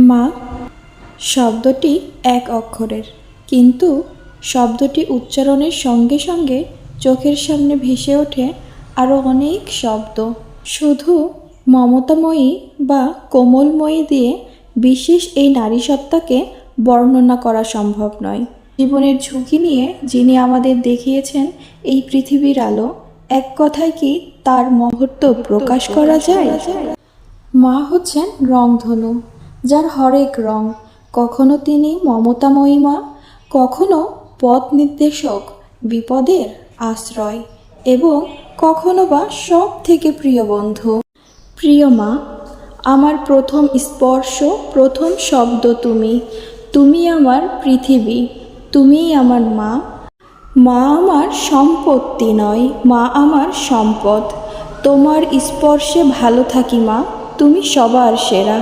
মা শব্দটি এক অক্ষরের, কিন্তু শব্দটি উচ্চারণের সঙ্গে সঙ্গে চোখের সামনে ভেসে ওঠে আরও অনেক শব্দ। শুধু মমতাময়ী বা কোমলময়ী দিয়ে বিশেষ এই নারী সত্তাকে বর্ণনা করা সম্ভব নয়। জীবনের ঝুঁকি নিয়ে যিনি আমাদের দেখিয়েছেন এই পৃথিবীর আলো, এক কথায় কি তার মহত্ব প্রকাশ করা যায়? মা হচ্ছেন রংধনু, যার হরেক রং। কখনো তিনি মমতাময়ী মা, কখনো পথ নির্দেশক, বিপদের আশ্রয়, এবং কখনো বা সব থেকে প্রিয় বন্ধু। প্রিয় মা, আমার প্রথম স্পর্শ, প্রথম শব্দ তুমি। তুমি আমার পৃথিবী, তুমিই আমার মা। মা আমার সম্পত্তি নয়, মা আমার সম্পদ। তোমার স্পর্শে ভালো থাকি মা, তুমি সবার সেরা।